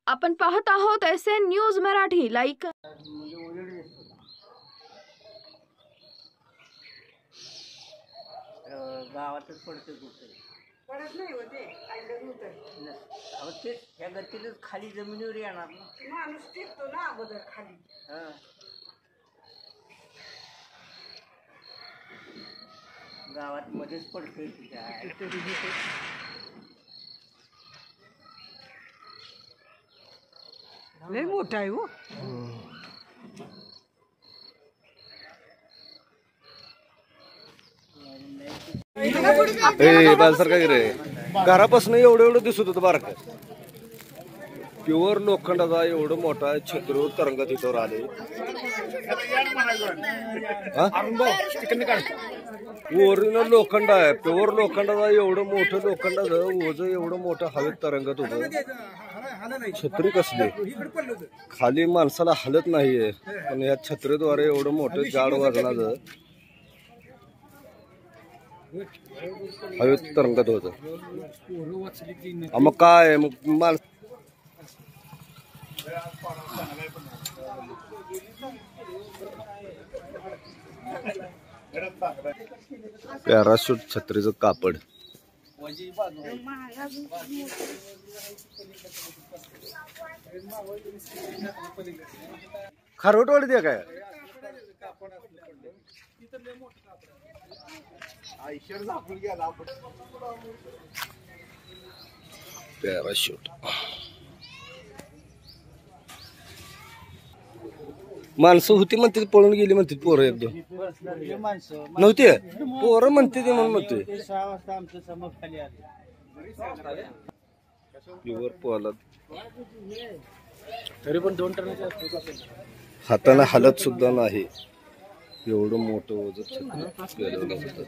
आपण पाहत आहोत SN न्यूज मराठी. लाईक गावातच पडते कुठे पडत नाही होते आईला नव्हतं. अहो ते ह्या गतीतच खाली जमिनीवर येणार ना माणूस टिकतो ना अगोदर खाली. गावात मध्येच पडतोय लय मोठा आहे हो. बालसारखा रे घरापासून एवढं दिसत होतं बारक प्युअर लोखंडाचा एवढं मोठा छत्रीवर तरंग तिथवर आले. ओरिजिनल लोखंड आहे, प्युअर लोखंडाचा एवढं मोठं लोखंडाचं ओझ एवढं मोठं हवेत तरंगत होतं. छत्री कसली खाली माणसाला हलत नाहीये, पण या छत्रीद्वारे एवढं मोठं जाड वजनाचं हवेत तरंगत होत. मग काय मग माणस पॅराशूट छत्रीचं कापड खारोटवाडी द्या काय पॅराशूट माणसं होती म्हणते पळून गेली म्हणते पोरं एकदम नव्हते पोरं म्हणते ते म्हणून म्हणते प्युअर पोलाद तरी पण 2 टनाचे हाताने हलत सुद्धा नाही एवढं मोठं ओझं होतं.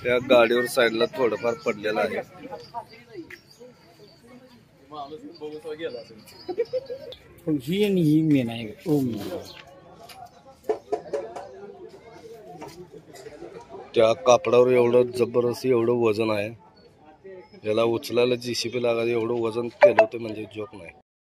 त्या गाडीवर साईडला थोडंफार पडलेलं आहे. त्या कापडावर एवढं जबरदस्त एवढं वजन आहे, याला उचलायला JCB लागायचं एवढं वजन केलं होतं म्हणजे जोक नाही.